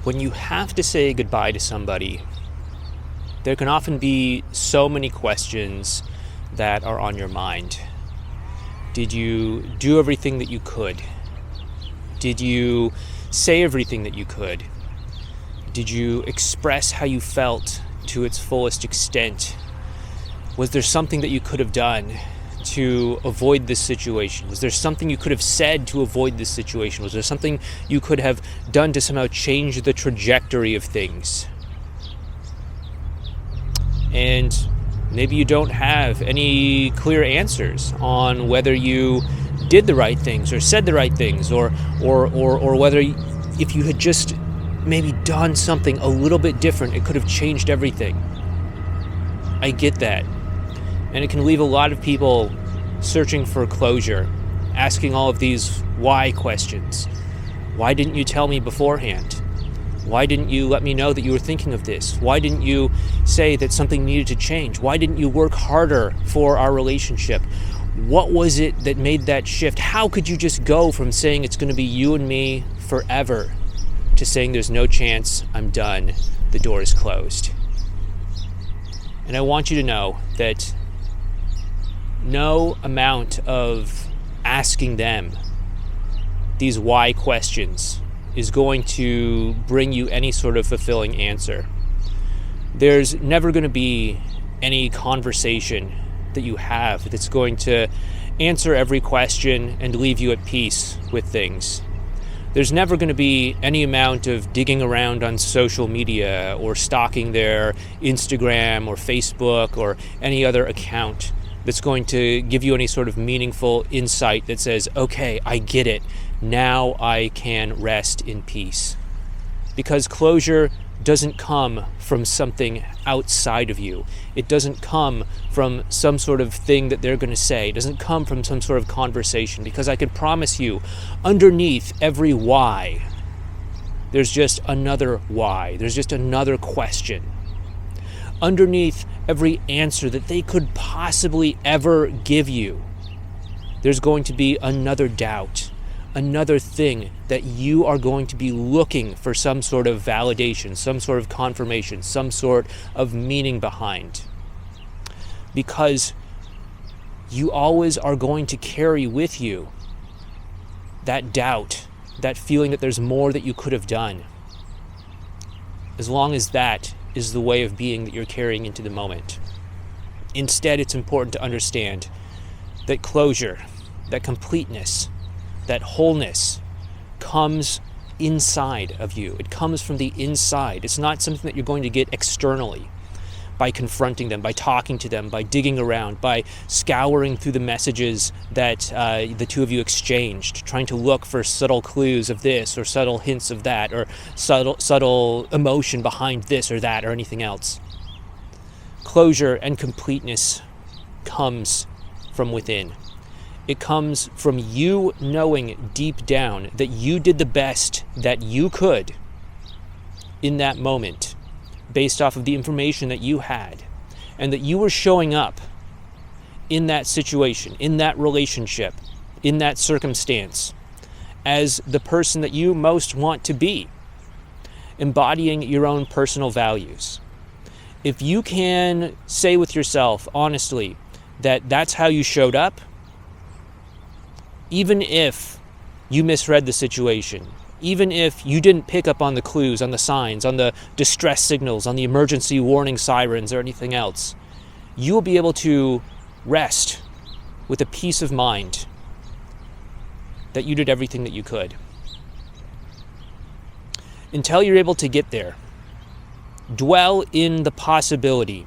When you have to say goodbye to somebody, there can often be so many questions that are on your mind. Did you do everything that you could? Did you say everything that you could? Did you express how you felt to its fullest extent? Was there something that you could have done to avoid this situation? Was there something you could have said to avoid this situation? Was there something you could have done to somehow change the trajectory of things? And maybe you don't have any clear answers on whether you did the right things or said the right things, or whether if you had just maybe done something a little bit different, it could have changed everything. I get that. And it can leave a lot of people searching for closure, asking all of these why questions. Why didn't you tell me beforehand? Why didn't you let me know that you were thinking of this? Why didn't you say that something needed to change? Why didn't you work harder for our relationship? What was it that made that shift? How could you just go from saying it's going to be you and me forever to saying there's no chance, I'm done, the door is closed? And I want you to know that no amount of asking them these why questions is going to bring you any sort of fulfilling answer. There's never going to be any conversation that you have that's going to answer every question and leave you at peace with things. There's never going to be any amount of digging around on social media or stalking their Instagram or Facebook or any other account that's going to give you any sort of meaningful insight that says, okay, I get it. Now I can rest in peace. Because closure doesn't come from something outside of you. It doesn't come from some sort of thing that they're going to say. It doesn't come from some sort of conversation. Because I can promise you, underneath every why, there's just another why. There's just another question. Underneath every answer that they could possibly ever give you, there's going to be another doubt, another thing that you are going to be looking for some sort of validation, some sort of confirmation, some sort of meaning behind. Because you always are going to carry with you that doubt, that feeling that there's more that you could have done. As long as that is the way of being that you're carrying into the moment. Instead, it's important to understand that closure, that completeness, that wholeness comes inside of you. It comes from the inside. It's not something that you're going to get externally by confronting them, by talking to them, by digging around, by scouring through the messages that the two of you exchanged, trying to look for subtle clues of this or subtle hints of that or subtle emotion behind this or that or anything else. Closure and completeness comes from within. It comes from you knowing deep down that you did the best that you could in that moment, based off of the information that you had, and that you were showing up in that situation, in that relationship, in that circumstance, as the person that you most want to be, embodying your own personal values. If you can say with yourself, honestly, that that's how you showed up, even if you misread the situation, even if you didn't pick up on the clues, on the signs, on the distress signals, on the emergency warning sirens or anything else, you will be able to rest with a peace of mind that you did everything that you could. Until you're able to get there, dwell in the possibility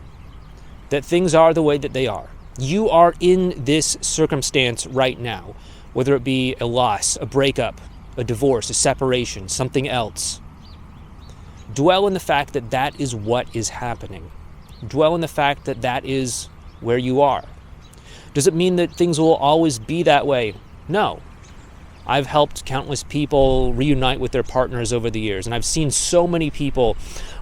that things are the way that they are. You are in this circumstance right now, whether it be a loss, a breakup, a divorce, a separation, something else. Dwell in the fact that that is what is happening. Dwell in the fact that that is where you are. Does it mean that things will always be that way? No. I've helped countless people reunite with their partners over the years, and I've seen so many people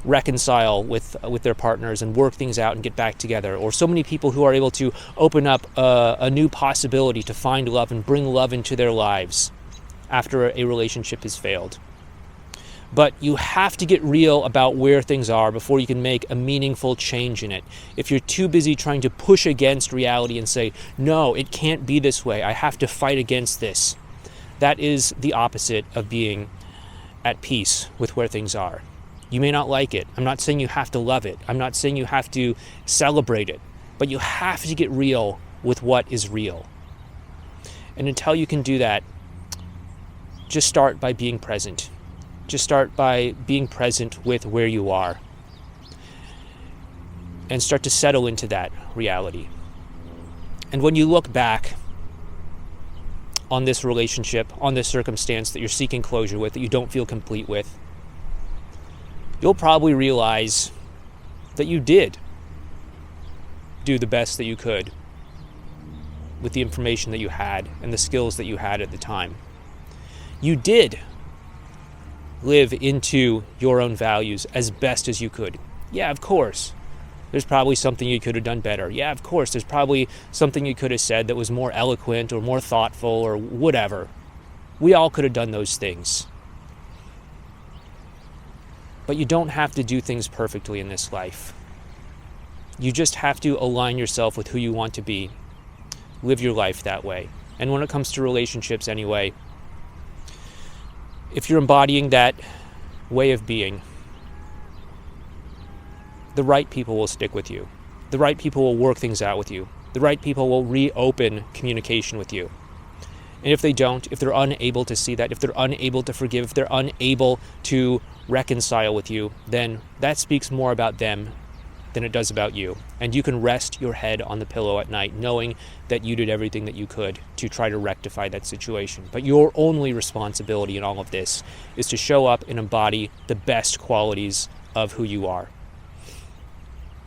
reconcile with their partners and work things out and get back together, or so many people who are able to open up a new possibility to find love and bring love into their lives after a relationship has failed. But you have to get real about where things are before you can make a meaningful change in it. If you're too busy trying to push against reality and say, no, it can't be this way, I have to fight against this, that is the opposite of being at peace with where things are. You may not like it. I'm not saying you have to love it. I'm not saying you have to celebrate it. But you have to get real with what is real. And until you can do that, just start by being present. Just start by being present with where you are. And start to settle into that reality. And when you look back on this relationship, on this circumstance that you're seeking closure with, that you don't feel complete with, you'll probably realize that you did do the best that you could with the information that you had and the skills that you had at the time. You did live into your own values as best as you could. Yeah, of course. There's probably something you could have done better. Yeah, of course. There's probably something you could have said that was more eloquent or more thoughtful or whatever. We all could have done those things. But you don't have to do things perfectly in this life. You just have to align yourself with who you want to be. Live your life that way. And when it comes to relationships anyway, if you're embodying that way of being, the right people will stick with you. The right people will work things out with you. The right people will reopen communication with you. And if they don't, if they're unable to see that, if they're unable to forgive, if they're unable to reconcile with you, then that speaks more about them than it does about you. And you can rest your head on the pillow at night knowing that you did everything that you could to try to rectify that situation. But your only responsibility in all of this is to show up and embody the best qualities of who you are.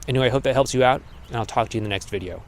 Anyway, I hope that helps you out, and I'll talk to you in the next video.